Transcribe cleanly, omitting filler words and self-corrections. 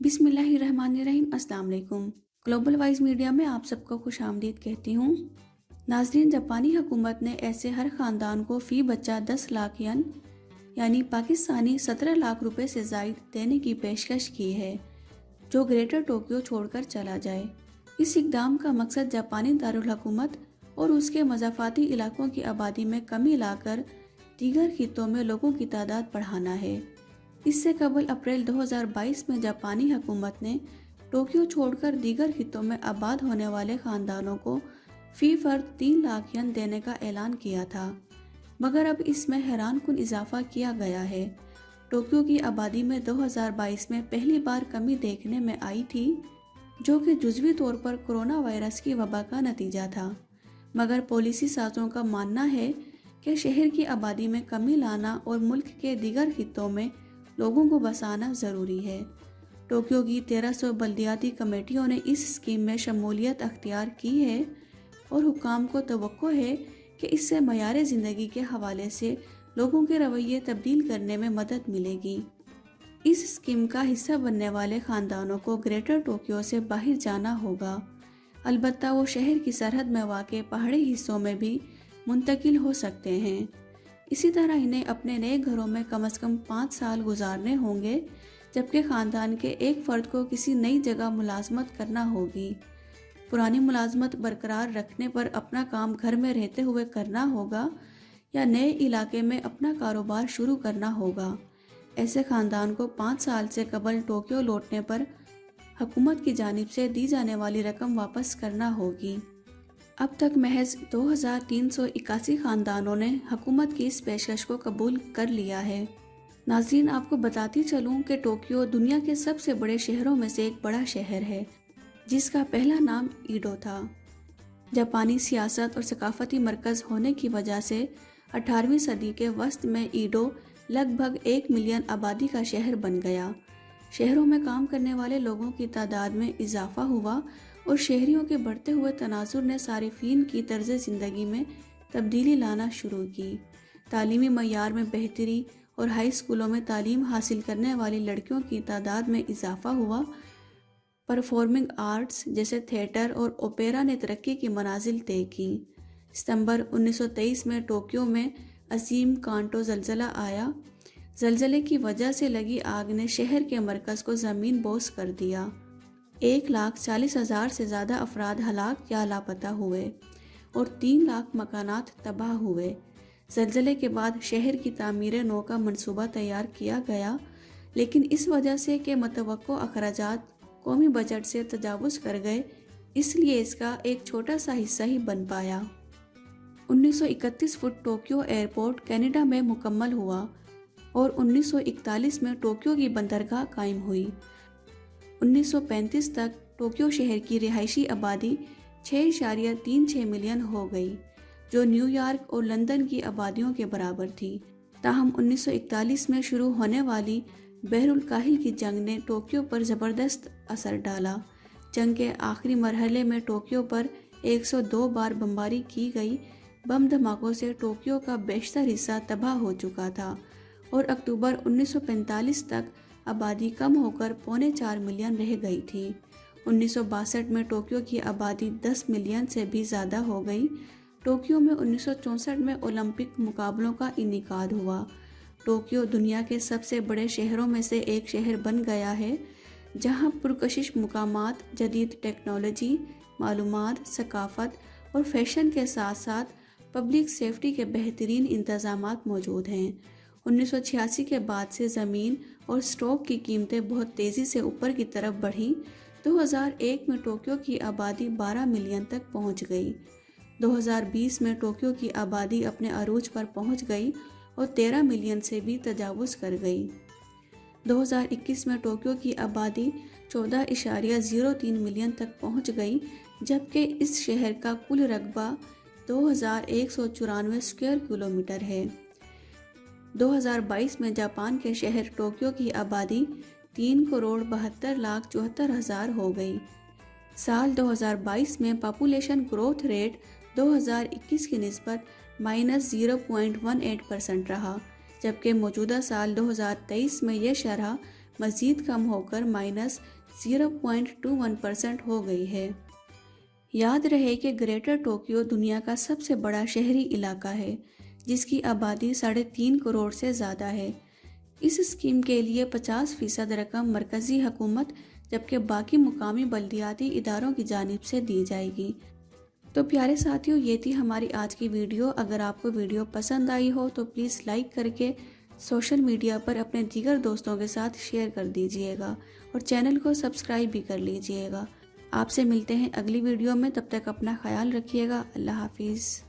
बिस्मिल्लाहिर्रहमानिर्रहीम। अस्सलाम वालेकुम। ग्लोबल वाइज मीडिया में आप सबको खुश आमदीद कहती हूँ। नाजरीन, जापानी हुकूमत ने ऐसे हर ख़ानदान को फ़ी बच्चा 10 लाख यन यानी पाकिस्तानी 17 लाख रुपए से ज़ायद देने की पेशकश की है जो ग्रेटर टोक्यो छोड़कर चला जाए। इस इक़दाम का मकसद जापानी दारुल हुकूमत और उसके मज़ाफ़ाती इलाकों की आबादी में कमी लाकर दीगर खित्तों में लोगों की तादाद बढ़ाना है। इससे कबल अप्रैल 2022 में जापानी हुकूमत ने टोक्यो छोड़कर दीगर खित्तों में आबाद होने वाले ख़ानदानों को फ़ी फ़र्द 3 लाख यन देने का ऐलान किया था, मगर अब इसमें हैरानकुन इजाफा किया गया है। टोक्यो की आबादी में 2022 में पहली बार कमी देखने में आई थी, जो कि जुज़वी तौर पर कोरोना वायरस की वबा का नतीजा था, मगर पॉलिसी साज़ों का मानना है कि शहर की आबादी में कमी लाना और मुल्क के दीगर खित्तों में लोगों को बसाना ज़रूरी है। टोक्यो की 1300 बल्दियाती कमेटियों ने इस स्कीम में शमूलियत अख्तियार की है और हुक्काम को तवक्को है कि इससे मयार ज़िंदगी के हवाले से लोगों के रवैये तब्दील करने में मदद मिलेगी। इस स्कीम का हिस्सा बनने वाले ख़ानदानों को ग्रेटर टोक्यो से बाहर जाना होगा, अलबत्ता वो शहर की सरहद में वाक़े पहाड़ी हिस्सों में भी मुंतकिल हो सकते हैं। इसी तरह इन्हें अपने नए घरों में कम से कम 5 साल गुजारने होंगे, जबकि ख़ानदान के एक फ़र्द को किसी नई जगह मुलाजमत करना होगी। पुरानी मुलाजमत बरकरार रखने पर अपना काम घर में रहते हुए करना होगा या नए इलाके में अपना कारोबार शुरू करना होगा। ऐसे ख़ानदान को 5 साल से कबल टोक्यो लौटने पर हुकूमत की जानिब से दी जाने वाली रकम वापस करना होगी। अब तक महज 2381 ख़ानदानों ने हुकूमत की इस पेशकश को कबूल कर लिया है। नाज़रीन, आपको बताती चलूँ कि टोक्यो दुनिया के सबसे बड़े शहरों में से एक बड़ा शहर है, जिसका पहला नाम ईडो था। जापानी सियासत और सकाफती मरकज़ होने की वजह से 18वीं सदी के वस्त में ईडो लगभग 1 मिलियन आबादी का शहर बन गया। शहरों में काम करने वाले लोगों की तादाद में इजाफा हुआ और शहरियों के बढ़ते हुए तनाजुर ने सारिफीन की तर्ज ज़िंदगी में तब्दीली लाना शुरू की। तालीमी मयार में बेहतरी और हाई स्कूलों में तालीम हासिल करने वाली लड़कियों की तादाद में इजाफा हुआ। परफॉर्मिंग आर्ट्स जैसे थिएटर और ओपेरा ने तरक्की की मनाजिल तय की। सितंबर 1923 में टोक्यो में अजीम कांटो ज़लज़ला आया। ज़लज़ले की वजह से लगी आग ने शहर के मरकज़ को ज़मीन बोस कर दिया। 1,40,000 से ज़्यादा अफराद हलाक या लापता हुए और 3 लाख मकानात तबाह हुए। ज़लज़ले के बाद शहर की तामीर नौ का मंसूबा तैयार किया गया, लेकिन इस वजह से कि मतवक्को अखराजात कौमी बजट से तजावुज़ कर गए, इसलिए इसका एक छोटा सा हिस्सा ही बन पाया। 1931 फुट टोक्यो एयरपोर्ट कनाडा में मुकम्मल हुआ और 1941 में टोक्यो की बंदरगाह कायम हुई। 1935 तक टोक्यो शहर की रिहायशी आबादी 6.36 मिलियन हो गई, जो न्यूयॉर्क और लंदन की आबादियों के बराबर थी। ताहम 1941 में शुरू होने वाली बहरुल काहिल की जंग ने टोक्यो पर ज़बरदस्त असर डाला। जंग के आखिरी मरहले में टोक्यो पर 102 बार बमबारी की गई। बम धमाकों से टोक्यो का बेशतर हिस्सा तबाह हो चुका था और अक्टूबर 1945 तक आबादी कम होकर 3.25 मिलियन रह गई थी। 1962 में टोक्यो की आबादी 10 मिलियन से भी ज़्यादा हो गई। टोक्यो में 1964 में ओलंपिक मुकाबलों का इनेकाद हुआ। टोक्यो दुनिया के सबसे बड़े शहरों में से एक शहर बन गया है, जहां पुरकशिश मुकामात, जदीद टेक्नोलॉजी, मालूमात, सकाफत और फैशन के साथ साथ पब्लिक सेफ्टी के बेहतरीन इंतज़ामात मौजूद हैं। 1986 के बाद से ज़मीन और स्टॉक की कीमतें बहुत तेज़ी से ऊपर की तरफ बढ़ी। 2001 में टोक्यो की आबादी 12 मिलियन तक पहुंच गई। 2020 में टोक्यो की आबादी अपने अरूज पर पहुंच गई और 13 मिलियन से भी तजावुज़ कर गई। 2021 में टोक्यो की आबादी 14.03 मिलियन तक पहुंच गई, जबकि इस शहर का कुल रकबा 2194 स्क्वायर किलोमीटर है। 2022 में जापान के शहर टोक्यो की आबादी 3,72,74,000 हो गई। साल 2022 में पॉपुलेशन ग्रोथ रेट 2021 की निस्बत -0.18% रहा, जबकि मौजूदा साल 2023 में यह शरह مزید کم ہو کر -0.21% ہو گئی ہے۔ یاد رہے کہ گریٹر ٹوکیو دنیا کا سب سے بڑا شہری علاقہ ہے جس کی آبادی 3.5 کروڑ سے زیادہ ہے۔ اس اسکیم کے لیے 50% رقم مرکزی حکومت جبکہ باقی مقامی بلدیاتی اداروں کی جانب سے دی جائے گی۔ تو پیارے ساتھیوں، یہ تھی ہماری آج کی ویڈیو۔ اگر آپ کو ویڈیو پسند آئی ہو تو پلیز لائک کر کے سوشل میڈیا پر اپنے دیگر دوستوں کے ساتھ شیئر کر دیجئے گا اور چینل کو سبسکرائب بھی کر لیجئے گا۔ آپ سے ملتے ہیں اگلی ویڈیو میں، تب تک اپنا خیال رکھیے گا۔ اللہ حافظ۔